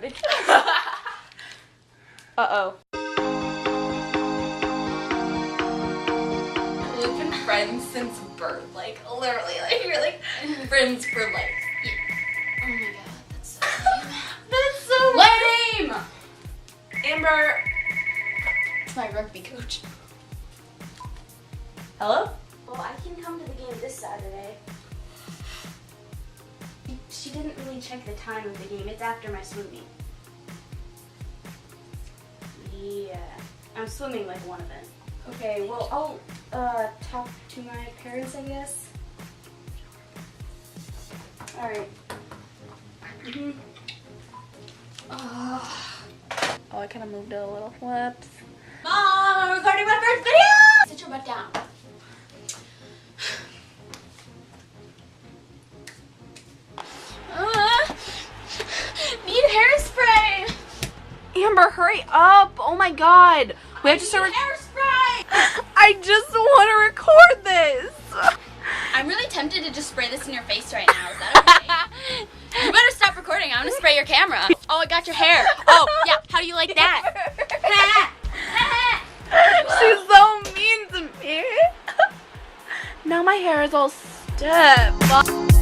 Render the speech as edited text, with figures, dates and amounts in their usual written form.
footage. Uh-oh. We've been friends since birth, like literally, like you're like friends for life. Yeah. Oh my god, that's so lame. That's so Lame! Amber. It's my rugby coach. Hello? Well, I can come to the game this Saturday. She didn't really check the time of the game. It's after my swim meet. Yeah. I'm swimming like one event. Okay, well, I'll talk to my parents, I guess. Alright. Oh, I kind of moved it a little. Whoops. Mom, I'm recording my first video! Sit your butt down. Need hairspray! Amber, hurry up! Oh my god! We have to start. Hairspray! I just want to record this! I'm really tempted to just spray this in your face right now. Is that okay? You better stop recording. I'm gonna spray your camera. Oh, I got your hair. Oh, yeah. How do you like that? She's so mean to me. Now my hair is all stiff.